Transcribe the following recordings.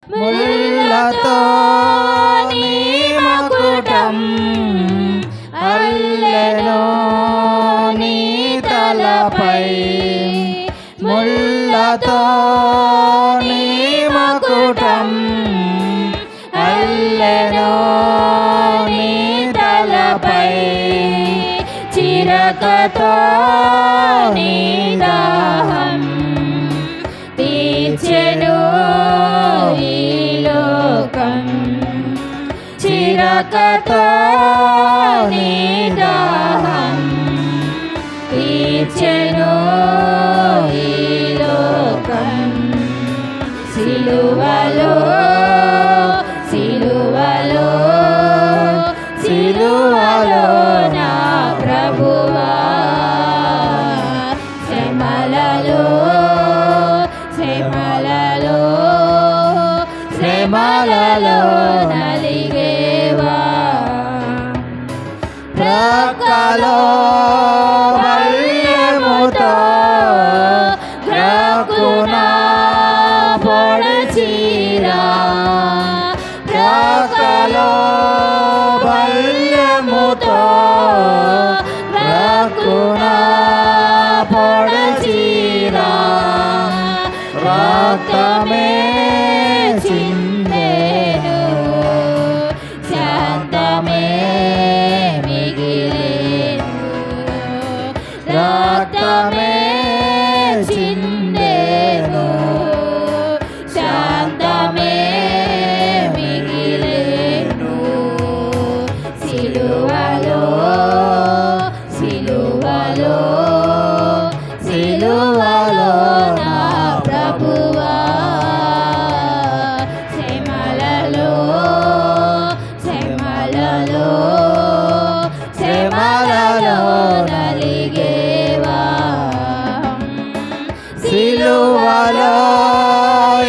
ముళ్ళతో నీ మకుటం అల్లెను నీ తలపై, ముళ్ళతో నీ మకుటం అల్లెను నీ తలపై, చిరకతో నీ దాహం తీర్చెను ఈ లోకం, చిరకతో నీ దాహం తీర్చెను ఈ లోకం. సిలువలో సిలువలో సిలువలో నా ప్రభువా, శ్రమలలో శ్రమలలో శ్రమలలో నలిగేవా, ప్రక్కలో బల్యముతో గ్రక్కునా పొడిచిరా, ప్రక్కలో బల్యముతో గ్రక్కునా పొడిచిరా, రక్తమే చిందెను శాంతమే మిగిలేను, రక్తమే చిందెను శాంతమే మిగిలేను. సిలువలో సిలువలో సిలువలో నా ప్రభువా, శ్రమలలో శ్రమలలో శ్రమలలో నలిగేవా, సిలువలో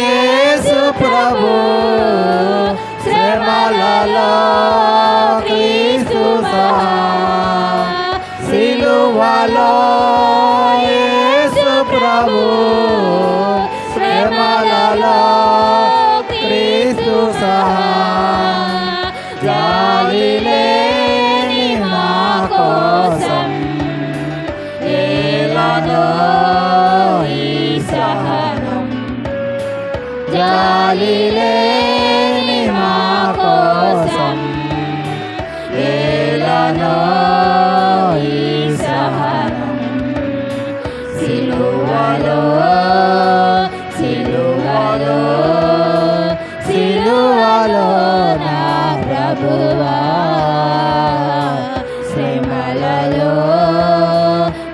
యేసు ప్రభు, శ్రమలలో క్రీస్తు సహా, సిలువలో యేసు ప్రభు, శ్రమలలో క్రీస్తు సహా, జాలి లేని మా కోసం ఏలనో ఈ సహనం, జాలి లేని మా కోసం ఏలనో ఈ సహనం. సిలువలో సిలువలో సిలువలో నా ప్రభువా, శ్రమలలో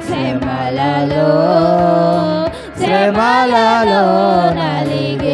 శ్రమలలో శ్రమలలో నలిగే